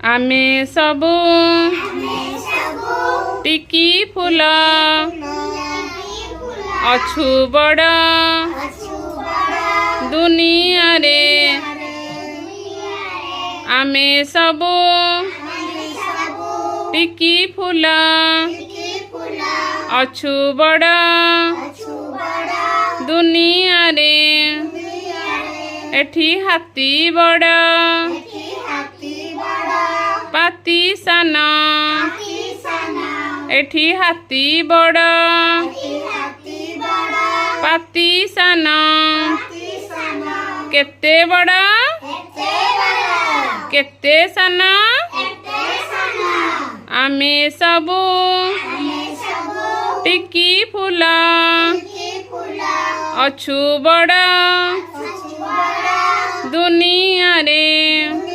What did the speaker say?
आमे सबू टिकी फूल अछु बड़ दुनिया रे आमे सबू टिकी फूल अछु बड़ दुनिया रे एठी हाथी बड़ पाती सान एठी हाथी बड़ पाती सान केते बड़ केते सान आमे सबू टिकी फूल अछु बड़ दुनिया रे।